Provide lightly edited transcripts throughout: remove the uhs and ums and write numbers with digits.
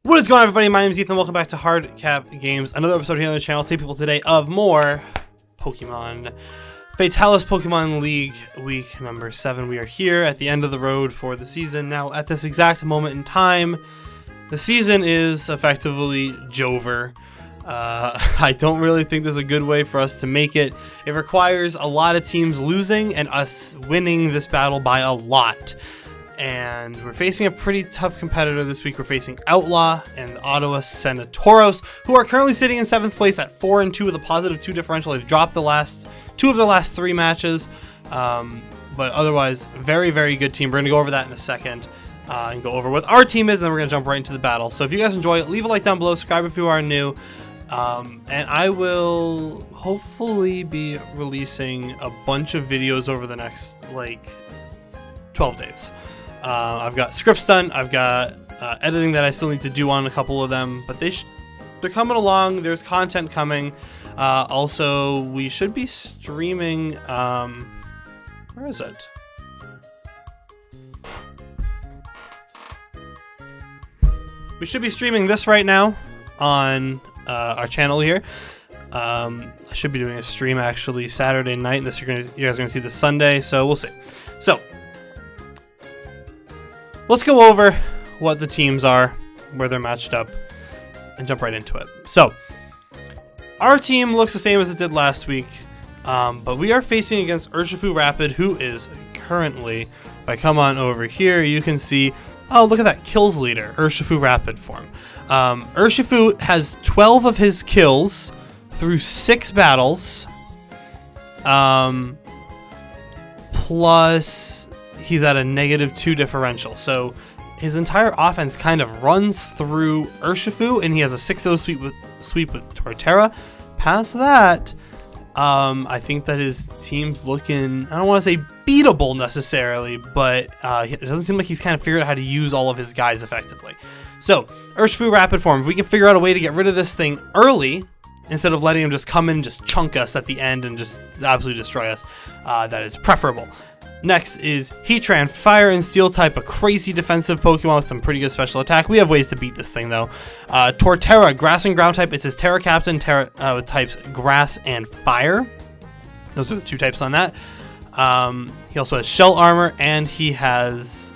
What is going on, everybody? My name is Ethan. Welcome back to HardCap Games. Another episode here on the channel. Take people today of more Pokemon. Fatalis Pokemon League week number 7. We are here at the end of the road for the season. Now, at this exact moment in time, the season is effectively Jover. I don't really think there's a good way for us to make it. It requires a lot of teams losing and us winning this battle by a lot. And we're facing a pretty tough competitor this week. We're facing Outlaw and the Ottawa Senatauros, who are currently sitting in 7th place at 4-2 with a +2 differential. They've dropped the last 2 of their last 3 matches, but otherwise, very, very good team. We're going to go over that in a second and go over what our team is, and then we're going to jump right into the battle. So if you guys enjoy it, leave a like down below, subscribe if you are new, and I will hopefully be releasing a bunch of videos over the next, 12 days. I've got scripts done, I've got editing that I still need to do on a couple of them, but they're coming along. There's content coming. Also, we should be streaming, where is it? We should be streaming this right now on our channel here. I should be doing a stream actually Saturday night. You guys are gonna see this Sunday, so we'll see. So let's go over what the teams are, where they're matched up, and jump right into it. So, our team looks the same as it did last week, but we are facing against Urshifu-Rapid, who is currently, if I come on over here, you can see, oh, look at that, kills leader, Urshifu-Rapid form. Urshifu has 12 of his kills through 6 battles, plus he's at a -2 differential, so his entire offense kind of runs through Urshifu, and he has a 6-0 sweep with Torterra. Past that, I think that his team's looking, I don't want to say beatable necessarily, but it doesn't seem like he's kind of figured out how to use all of his guys effectively. So, Urshifu-Rapid form, if we can figure out a way to get rid of this thing early, instead of letting him just come in and just chunk us at the end and just absolutely destroy us, that is preferable. Next is Heatran, Fire and Steel type, a crazy defensive Pokemon with some pretty good special attack. We have ways to beat this thing though. Torterra, Grass and Ground type. It's his Terra Captain, with types Grass and Fire. Those are the 2 types on that. He also has Shell Armor, and he has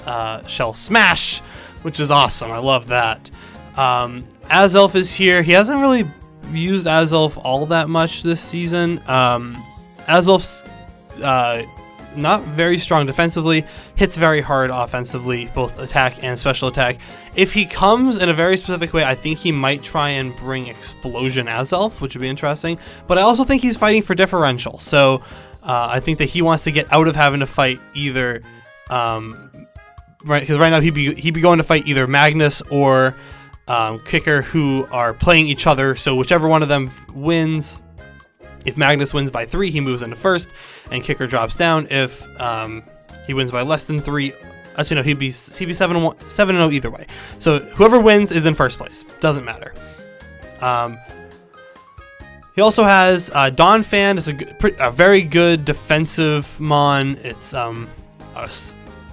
Shell Smash, which is awesome. I love that. Azelf is here. He hasn't really used Azelf all that much this season. Azelf's not very strong defensively, hits very hard offensively, both attack and special attack. If he comes in a very specific way, I think he might try and bring Explosion Azelf, which would be interesting, but I also think he's fighting for differential, so I think that he wants to get out of having to fight either, because right now he'd be going to fight either Magnus or Kicker, who are playing each other, so whichever one of them wins. If Magnus wins by 3, he moves into first, and Kicker drops down. If he wins by less than 3, actually no, he'd be 7-0 either way. So whoever wins is in first place. Doesn't matter. He also has Donphan. It's a very good defensive mon. It's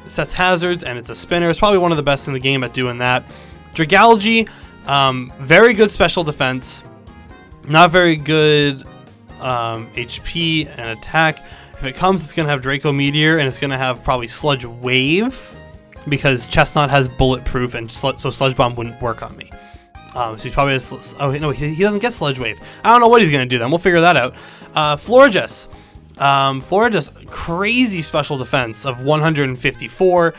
sets hazards and it's a spinner. It's probably one of the best in the game at doing that. Dragalge, very good special defense. Not very good HP and attack. If it comes, it's going to have Draco Meteor, and it's going to have probably Sludge Wave, because Chestnut has Bulletproof, and so Sludge Bomb wouldn't work on me. So he probably has, oh no, he doesn't get Sludge Wave. I don't know what he's going to do then, we'll figure that out. Florges. Florges, crazy special defense of 154,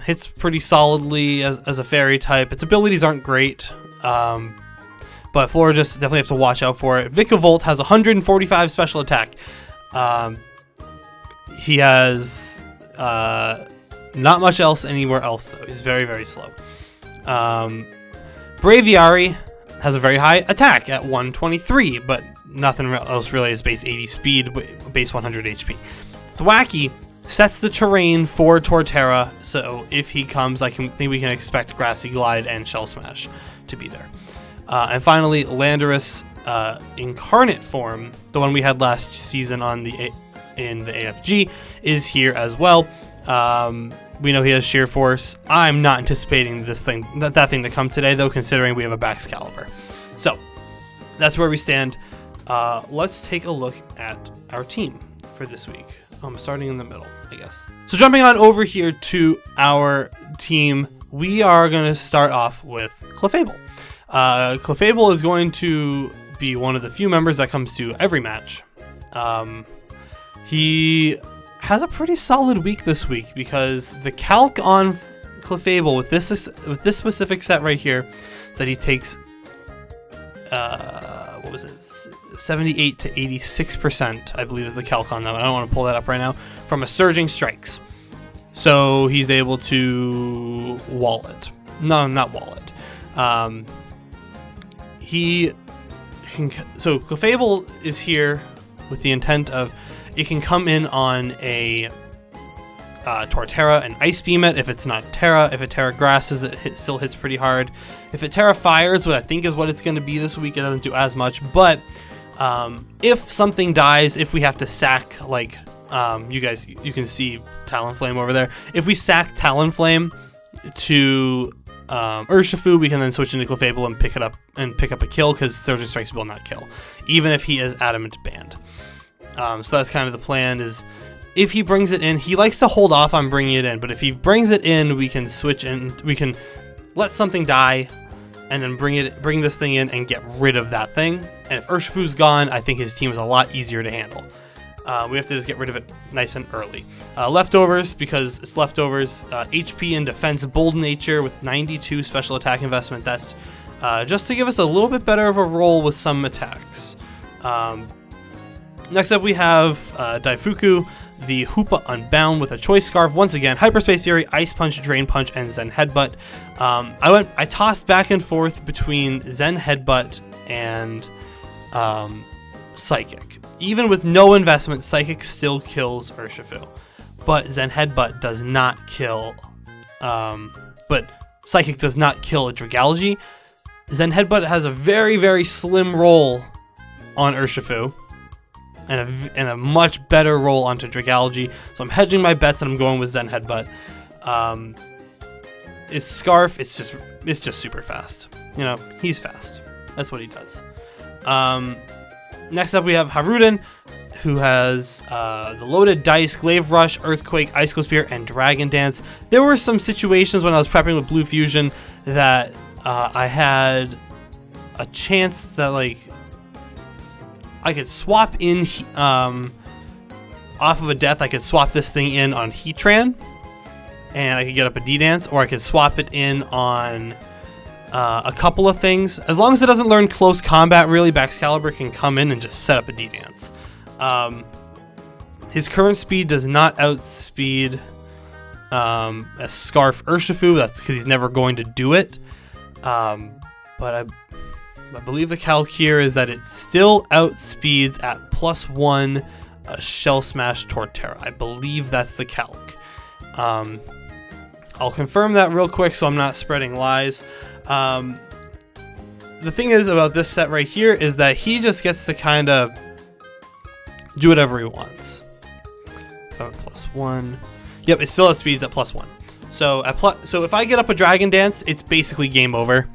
hits pretty solidly as a fairy type. Its abilities aren't great, but Florges, definitely have to watch out for it. Vikavolt has 145 special attack. He has not much else anywhere else, though. He's very, very slow. Braviary has a very high attack at 123, but nothing else really. Is base 80 speed, base 100 HP. Thwacky sets the terrain for Torterra, so if he comes, I think we can expect Grassy Glide and Shell Smash to be there. And finally, Landorus Incarnate form, the one we had last season in the AFG, is here as well. We know he has sheer force. I'm not anticipating this thing, that thing to come today, though, considering we have a Baxcalibur. So that's where we stand. Let's take a look at our team for this week. I'm starting in the middle, I guess. So jumping on over here to our team, we are going to start off with Clefable. Clefable is going to be one of the few members that comes to every match. He has a pretty solid week this week because the calc on Clefable with this specific set right here is that he takes 78 to 86%, I believe is the calc on that. I don't want to pull that up right now, from a Surging Strikes. So he's able to wall it. No, not wall it. So Clefable is here with the intent of it can come in on a Torterra and Ice Beam it if it's not Terra. If it Terra Grasses, it still hits pretty hard. If it Terra Fires, what I think is what it's going to be this week, it doesn't do as much. But if something dies, if we have to sack, like you can see Talonflame over there. If we sack Talonflame to Urshifu, we can then switch into Clefable and pick up a kill, because Surging Strikes will not kill, even if he is Adamant Banned. So that's kind of the plan, is if he brings it in, he likes to hold off on bringing it in, but if he brings it in, we can switch in, we can let something die, and then bring this thing in and get rid of that thing. And if Urshifu's gone, I think his team is a lot easier to handle. We have to just get rid of it nice and early. Leftovers, because it's leftovers. HP and defense, Bold Nature with 92 special attack investment. That's just to give us a little bit better of a roll with some attacks. Next up we have Daifuku, the Hoopa Unbound with a Choice Scarf. Once again, Hyperspace Fury, Ice Punch, Drain Punch, and Zen Headbutt. I tossed back and forth between Zen Headbutt and Psychic. Even with no investment, Psychic still kills Urshifu. But Zen Headbutt does not kill... but Psychic does not kill a Dragalge. Zen Headbutt has a very, very slim roll on Urshifu. And a much better roll onto Dragalge. So I'm hedging my bets and I'm going with Zen Headbutt. It's Scarf, it's just super fast. You know, he's fast. That's what he does. Next up we have Haruden, who has the Loaded Dice, Glaive Rush, Earthquake, Icicle Spear, and Dragon Dance. There were some situations when I was prepping with Blue Fusion that I had a chance that, like, I could swap in off of a death. I could swap this thing in on Heatran, and I could get up a D-Dance, or I could swap it in on a couple of things. As long as it doesn't learn Close Combat, really, Baxcalibur can come in and just set up a D-Dance. His current speed does not outspeed a Scarf Urshifu. That's because he's never going to do it. But I believe the calc here is that it still outspeeds at +1 a Shell Smash Torterra. I believe that's the calc. I'll confirm that real quick so I'm not spreading lies. The thing is about this set right here is that he just gets to kind of do whatever he wants. +1. Yep, it still outspeeds at +1. So if I get up a Dragon Dance, it's basically game over.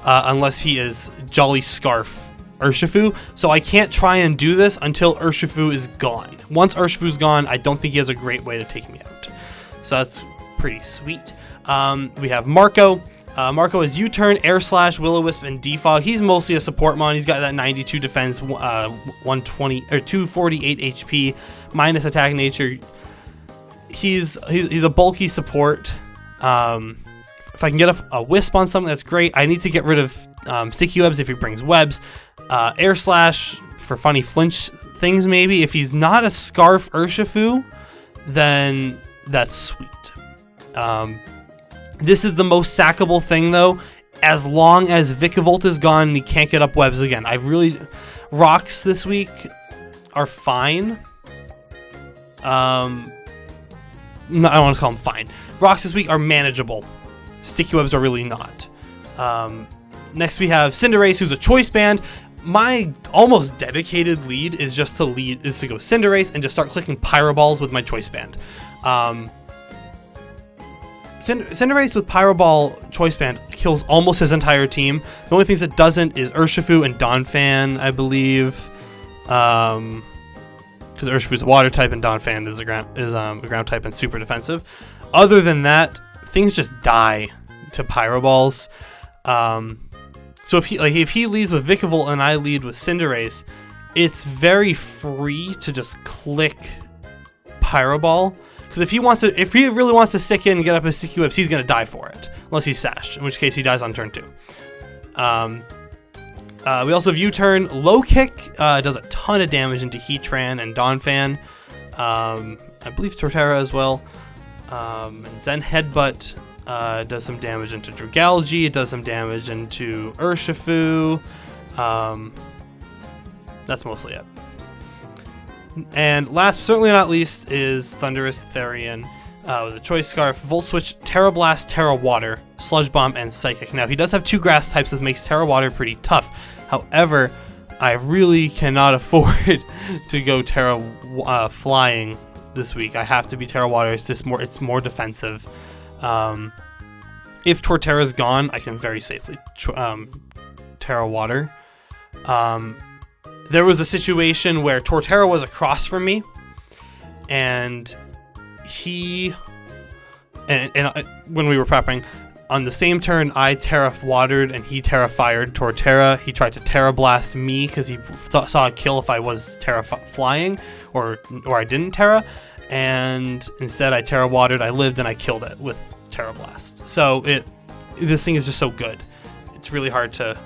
Unless he is Jolly Scarf Urshifu. So I can't try and do this until Urshifu is gone. Once Urshifu's gone, I don't think he has a great way to take me out. So that's pretty sweet. We have Marco. Marco is U-Turn, Air Slash, Will-O-Wisp, and Defog. He's mostly a support mon. He's got that 92 defense, 120 or 248 HP, minus attack nature. He's a bulky support. If I can get a Wisp on something, that's great. I need to get rid of Sticky Webs if he brings webs. Air Slash for funny flinch things, maybe. If he's not a Scarf Urshifu, then that's sweet. This is the most sackable thing, though, as long as Vikavolt is gone and he can't get up webs again. Rocks this week are fine. I don't want to call them fine. Rocks this week are manageable. Sticky Webs are really not. Next we have Cinderace, who's a choice band. My almost dedicated lead is to go Cinderace and just start clicking Pyro Balls with my choice band. Cinderace with Pyro Ball Choice Band kills almost his entire team. The only things it doesn't is Urshifu and Donphan, I believe. Because Urshifu is a water type and Donphan is a ground type and super defensive. Other than that, things just die to Pyro Balls. So if he leads with Vikavolt and I lead with Cinderace, it's very free to just click Pyro Ball. Because if he really wants to stick in and get up his sticky whips, he's gonna die for it, unless he's sashed, in which case he dies on turn 2. We also have U-turn. Low kick does a ton of damage into Heatran and Donphan. I believe Torterra as well. And Zen Headbutt does some damage into Dragalge. It does some damage into Urshifu. That's mostly it. And last, but certainly not least, is Thundurus Therian with a Choice Scarf, Volt Switch, Terra Blast, Terra Water, Sludge Bomb, and Psychic. Now, he does have 2 grass types, that makes Terra Water pretty tough. However, I really cannot afford to go Terra Flying this week. I have to be Terra Water. It's more defensive. If Torterra's gone, I can very safely Terra Water. There was a situation where Torterra was across from me, and when we were prepping, on the same turn, I Terra Watered and he Terra Fired Torterra. He tried to Terra Blast me because he saw a kill if I was Terra Flying or I didn't Terra, and instead I Terra Watered, I lived, and I killed it with Terra Blast. So this thing is just so good. It's really hard to...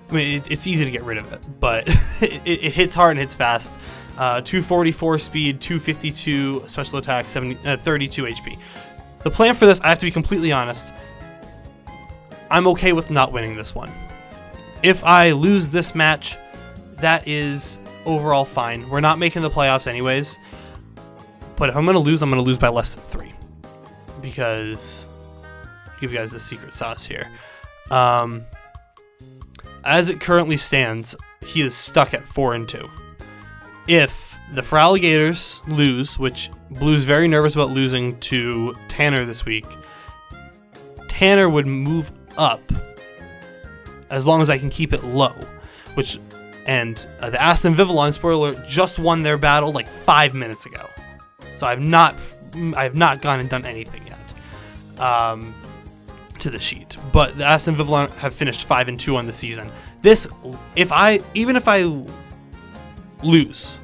I mean, it's easy to get rid of it, but it hits hard and hits fast. 244 speed, 252 special attack, 32 HP. The plan for this, I have to be completely honest, I'm okay with not winning this one. If I lose this match, that is overall fine. We're not making the playoffs anyways, but if I'm going to lose by less than 3. Because, I'll give you guys the secret sauce here. As it currently stands, he is stuck at 4-2. If the Feraligators lose, which Blue's very nervous about losing to Tanner this week, Tanner would move up as long as I can keep it low. The Aston Vivillon, spoiler, just won their battle like 5 minutes ago. So I have not gone and done anything yet. To the sheet, but the Aston Vivillon have finished 5-2 on the season. Even if I lose,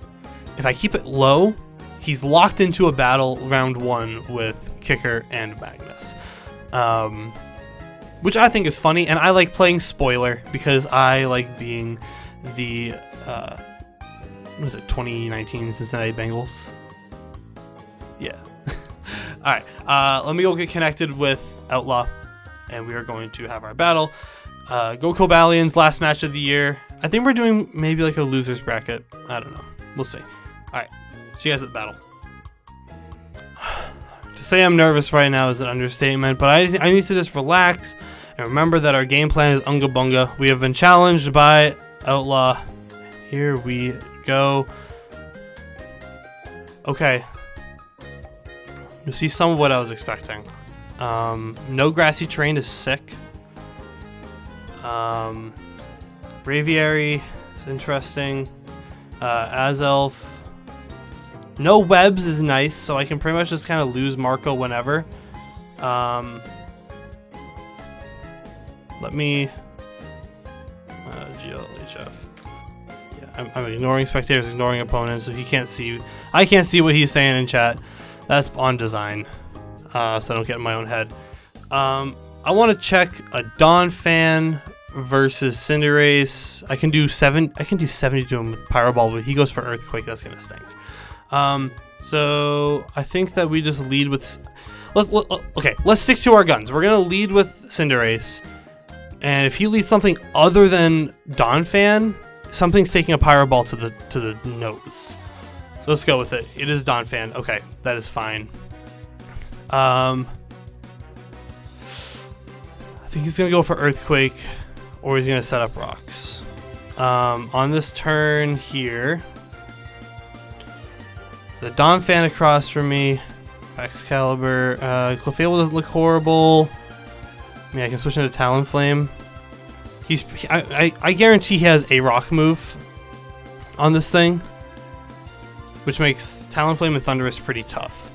if I keep it low, he's locked into a battle round 1 with Kicker and Magnus, which I think is funny, and I like playing spoiler because I like being the 2019 Cincinnati Bengals. Yeah. All right. Let me go get connected with Outlaw, and we are going to have our battle. Go Cobalions, last match of the year. I think we're doing maybe like a loser's bracket. I don't know. We'll see. Alright, see you guys at the battle. To say I'm nervous right now is an understatement, but I need to just relax and remember that our game plan is Unga Bunga. We have been challenged by Outlaw. Here we go. Okay. You see some of what I was expecting. No Grassy Terrain is sick. Braviary is interesting. Azelf. No webs is nice, so I can pretty much just kind of lose Marco whenever. Let me... GLHF. Yeah, I'm ignoring spectators, ignoring opponents, so he can't see... I can't see what he's saying in chat. That's on design, so I don't get in my own head. I want to check a Donphan versus Cinderace. I can do 70 to him with Pyro Ball, but he goes for Earthquake. That's gonna stink. So I think that we just lead with. Let's stick to our guns. We're gonna lead with Cinderace, and if he leads something other than Donphan, something's taking a Pyro Ball to the nose. So let's go with it. It is Donphan. Okay, that is fine. I think he's gonna go for Earthquake, or he's gonna set up rocks. On this turn here, the Donphan across from me Excalibur. Clefable doesn't look horrible. I mean, I can switch into Talonflame. I guarantee he has a rock move on this thing, which makes Talonflame and Thundurus pretty tough.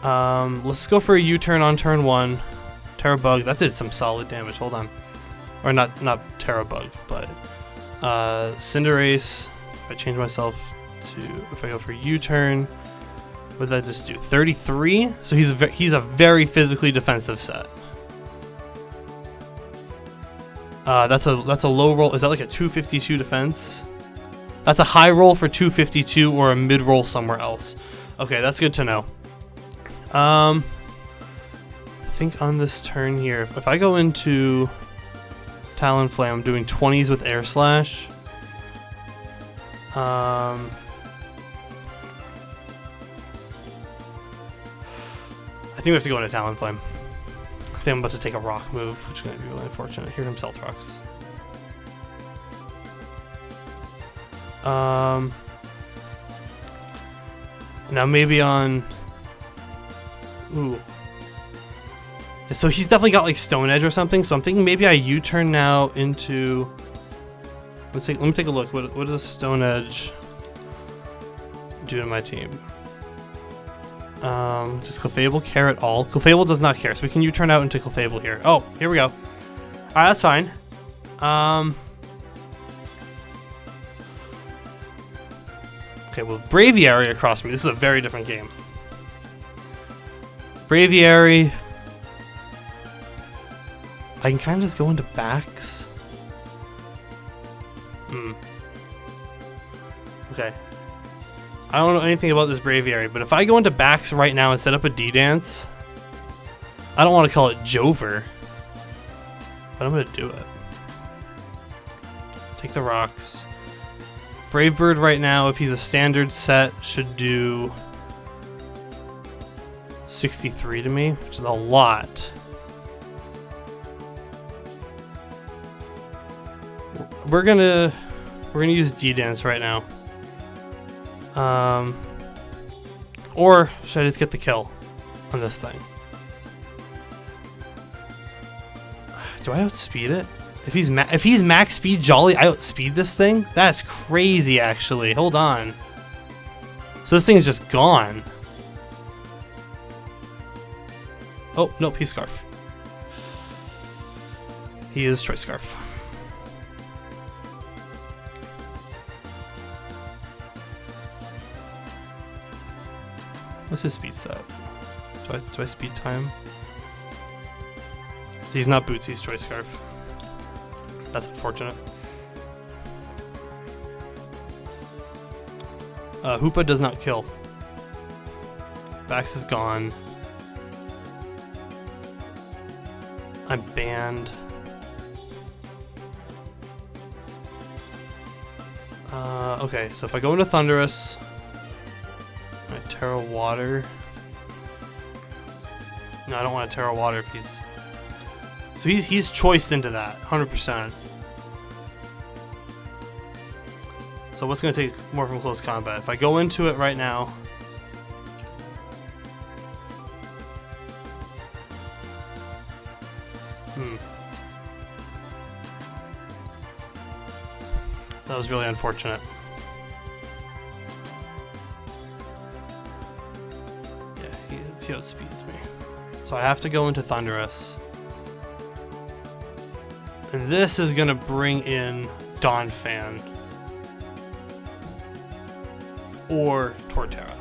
Let's go for a U-turn on turn 1. Terra Bug. That did some solid damage. Hold on. Or not Terra Bug, but Cinderace. If I change myself to, if I go for U-turn, what did that just do? 33. So he's a very physically defensive set. That's a low roll. Is that like a 252 defense? That's a high roll for 252 or a mid roll somewhere else. Okay, that's good to know. I think on this turn here, if I go into Talonflame, I'm doing 20s with Air Slash. I think we have to go into Talonflame. I think I'm about to take a rock move, which is going to be really unfortunate. Here comes Stealth Rocks. Now maybe on... Ooh. So he's definitely got like Stone Edge or something, so I'm thinking maybe I U-turn now into... Let me take a look. What does a Stone Edge do to my team? Does Clefable care at all? Clefable does not care, so we can U-turn out into Clefable here. Oh, here we go. Alright, that's fine. Okay, well, Braviary across me. This is a very different game. Braviary. I can kind of just go into backs. Okay. I don't know anything about this Braviary, but if I go into backs right now and set up a D-Dance, I don't want to call it Jover, but I'm going to do it. Take the rocks. Brave Bird right now, if he's a standard set, should do 63 to me, which is a lot. We're gonna use D-Dance right now. Or should I just get the kill on this thing? Do I outspeed it? If he's max speed Jolly, I outspeed this thing? That's crazy, actually. Hold on. So this thing is just gone. Oh, nope, he's Scarf. He is Choice Scarf. What's his speed set? Do I speed time? He's not Boots, he's Choice Scarf. That's unfortunate. Hoopa does not kill. Bax is gone. I'm banned. Okay, so if I go into Thundurus, I Terra Water. No, I don't want to Terra Water if he's... So he's choiced into that, 100%. So what's going to take more from close combat? If I go into it right now... That was really unfortunate. Yeah, he outspeeds me. So I have to go into Thundurus. And this is going to bring in Donphan. Or Torterra.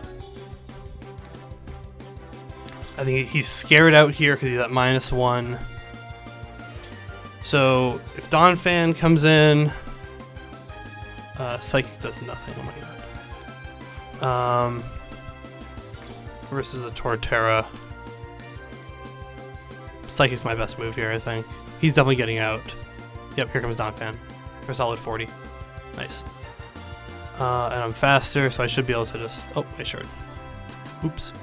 I think he's scared out here because he's at -1. So if Donphan comes in... Psychic does nothing, oh my god. Versus a Torterra. Psychic's my best move here, I think. He's definitely getting out. Yep, here comes Donphan. For a solid 40. Nice. And I'm faster, so I should be able to just... Oh, I sure. Oops.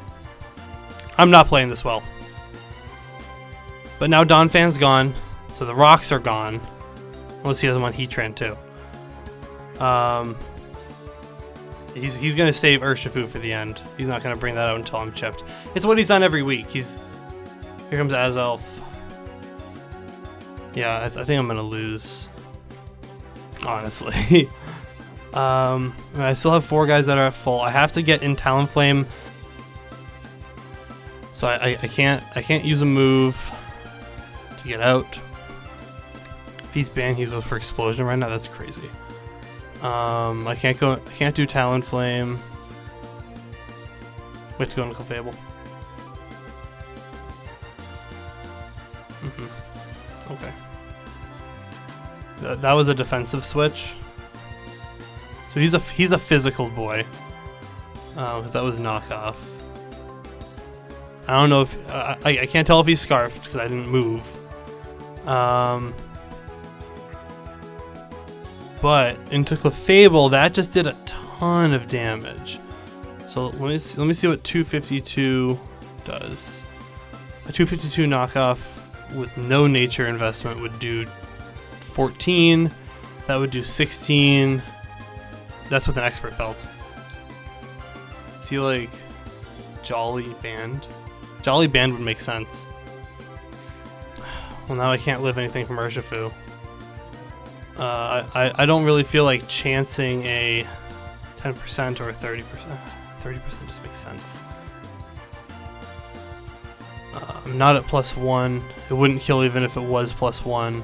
I'm not playing this well. But now Donphan's gone, so the rocks are gone. Unless he doesn't want Heatran too. He's gonna save Urshifu for the end. He's not gonna bring that out until I'm chipped. It's what he's done every week. Here comes Azelf. Yeah, I think I'm gonna lose. Honestly. I still have 4 guys that are at full. I have to get in Talonflame. So I can't use a move to get out. If he's banned, he goes for Explosion right now. That's crazy. I can't do Talonflame. We have to go into Clefable. Okay. That was a defensive switch. So he's a physical boy. Because that was knockoff. I don't know if I can't tell if he's scarfed because I didn't move. But into Clefable, that just did a ton of damage. So let me see what 252 does. A 252 knockoff with no nature investment would do 14. That would do 16. That's with an expert belt. Is he like Jolly Band? Jolly Band would make sense. Well, now I can't live anything from Urshifu. I don't really feel like chancing a 10% or a 30%. 30% just makes sense. I'm not at +1. It wouldn't kill even if it was +1.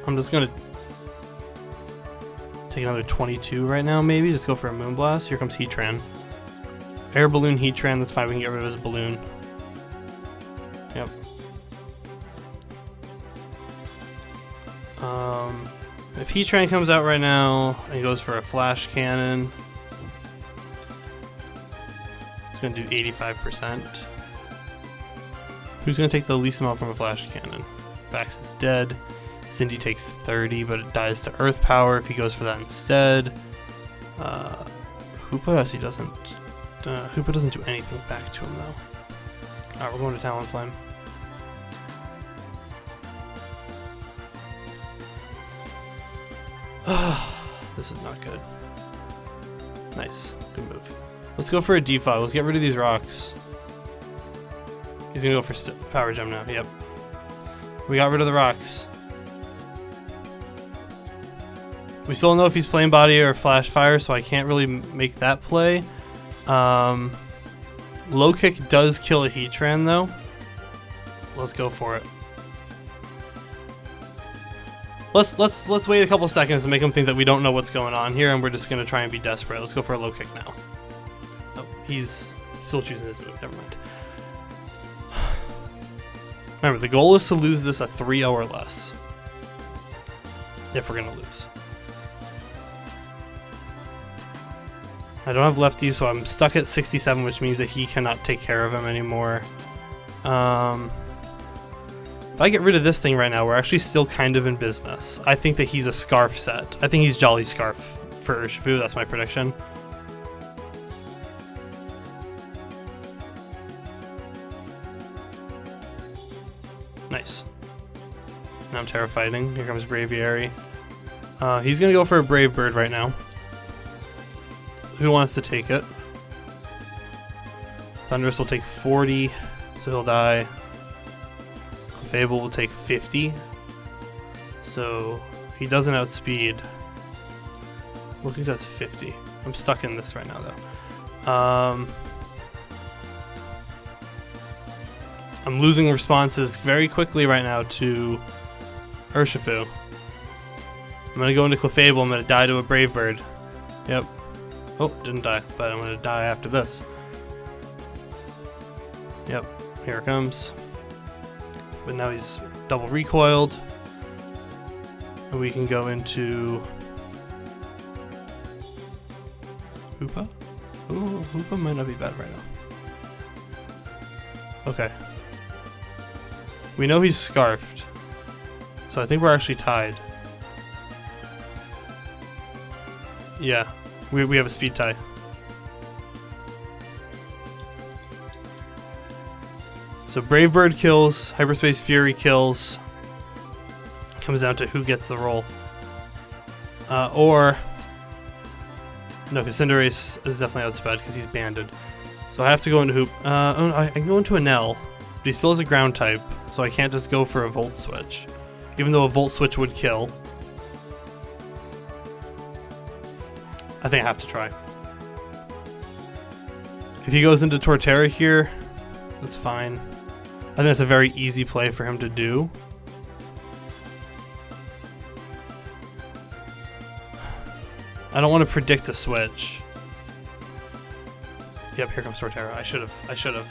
I'm just gonna take another 22 right now, maybe. Just go for a Moonblast. Here comes Heatran. Air Balloon Heatran, that's fine. We can get rid of his balloon. Yep. If Heatran comes out right now and goes for a Flash Cannon, it's going to do 85%. Who's going to take the least amount from a Flash Cannon? Vax is dead. Cindy takes 30, but it dies to Earth Power if he goes for that instead. Hoopa actually doesn't. Hoopa doesn't do anything back to him though. Alright, we're going to Talonflame. This is not good. Nice. Good move. Let's go for a defog. Let's get rid of these rocks. He's gonna go for Power Gem now. Yep. We got rid of the rocks. We still don't know if he's Flame Body or Flash Fire, so I can't really make that play. Low Kick does kill a Heatran though. Let's go for it. Let's wait a couple seconds to make him think that we don't know what's going on here, and we're just gonna try and be desperate. Let's go for a low kick now. Oh, he's still choosing his move. Never mind. Remember, the goal is to lose this a 3-0 or less. If we're gonna lose. I don't have lefties, so I'm stuck at 67, which means that he cannot take care of him anymore. If I get rid of this thing right now, we're actually still kind of in business. I think that he's a Scarf set. I think he's Jolly Scarf for Urshifu. That's my prediction. Nice. Now I'm Terrifighting. Here comes Braviary. He's going to go for a Brave Bird right now. Who wants to take it? Thundurus will take 40, so he'll die. Clefable will take 50, so he doesn't outspeed. Look, he does 50. I'm stuck in this right now, though. I'm losing responses very quickly right now to Urshifu. I'm going to go into Clefable. I'm going to die to a Brave Bird. Yep. Oh, didn't die, but I'm going to die after this. Yep, here it comes. But now he's double recoiled. And we can go into Hoopa? Ooh, Hoopa might not be bad right now. Okay. We know he's Scarfed. So I think we're actually tied. Yeah, we have a speed tie. So Brave Bird kills, Hyperspace Fury kills. Comes down to who gets the roll. Or no, because Cinderace is definitely outsped because he's banded. So I have to go into Hoop. I can go into Enel, but he still has a ground type, so I can't just go for a Volt Switch, even though a Volt Switch would kill. I think I have to try. If he goes into Torterra here, that's fine. I think that's a very easy play for him to do. I don't want to predict a switch. Yep, here comes Torterra. I should have.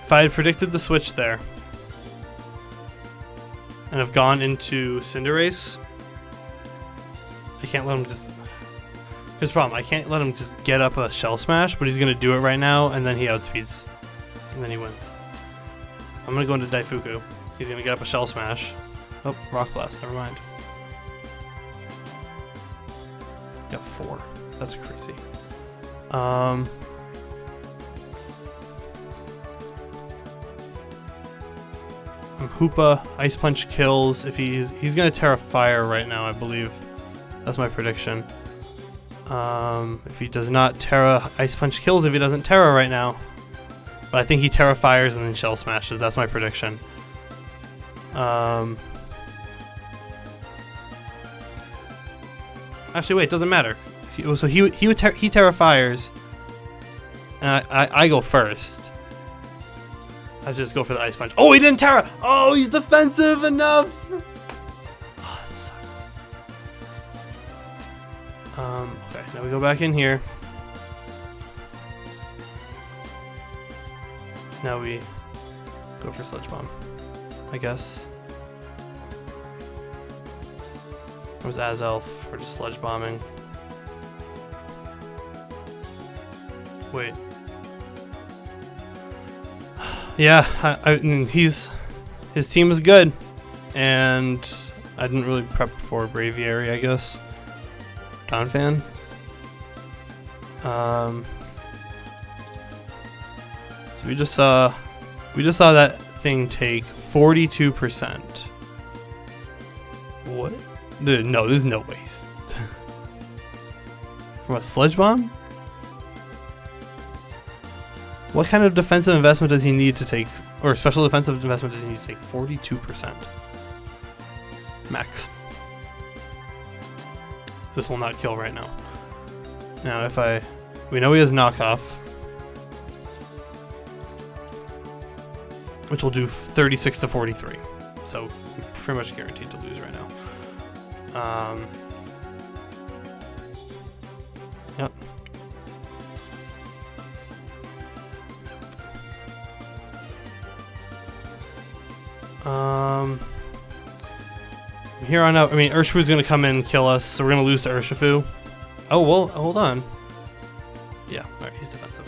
If I had predicted the switch there and have gone into Cinderace, I can't let him just... Here's the problem. I can't let him just get up a Shell Smash, but he's going to do it right now, and then he outspeeds. And then he wins. I'm going to go into Daifuku. He's going to get up a Shell Smash. Oh, Rock Blast. Never mind. Got 4. That's crazy. I'm Hoopa. Ice Punch kills. If he's gonna Terra Fire right now, I believe. That's my prediction. If he does not Terra, Ice Punch kills. If he doesn't Terra right now, but I think he Terra Fires and then Shell Smashes. That's my prediction. Actually, wait. It doesn't matter. He Terra Fires, and I go first. I just go for the Ice Punch. Oh, he didn't Terra! Oh, he's defensive enough! Oh, that sucks. Okay, now we go back in here. Now we go for Sludge Bomb, I guess. Or was Azelf? We're just Sludge Bombing. Wait. Yeah, his team is good, and I didn't really prep for Braviary, I guess. Donphan. So we just saw that thing take 42%. What? Dude, no, there's no waste. From a Sludge Bomb? What kind of defensive investment does he need to take, or special defensive investment does he need to take? 42%. Max. This will not kill right now. Now we know he has knockoff, which will do 36 to 43. So pretty much guaranteed to lose right now. Yep. Here on out, I mean, Urshifu's gonna come in and kill us, so we're gonna lose to Urshifu. Oh, well, hold on. Yeah, alright, he's defensive.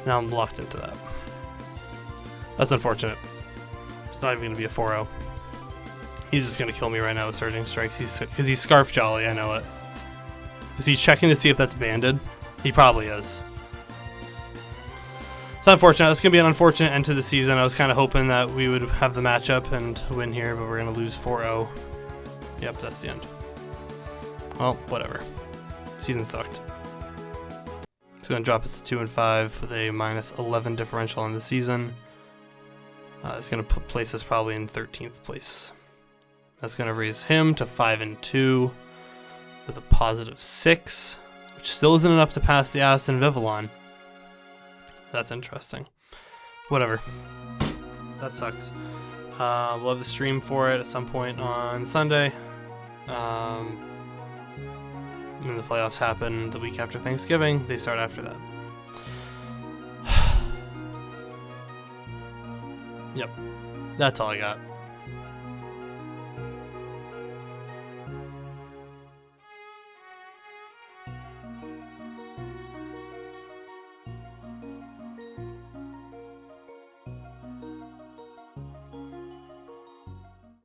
Now I'm locked into that. That's unfortunate. It's not even gonna be a 4-0. He's just gonna kill me right now with Surging Strikes. Because he's Scarf Jolly, I know it. Is he checking to see if that's banded? He probably is. It's unfortunate. That's going to be an unfortunate end to the season. I was kind of hoping that we would have the matchup and win here, but we're going to lose 4-0. Yep, that's the end. Well, whatever. Season sucked. It's going to drop us to 2-5 with a minus 11 differential in the season. It's going to place us probably in 13th place. That's going to raise him to 5-2 with a positive 6, which still isn't enough to pass the Aston Vivillon. That's interesting. Whatever. That sucks. We'll have the stream for it at some point on Sunday. And the playoffs happen the week after Thanksgiving. They start after that. Yep. That's all I got.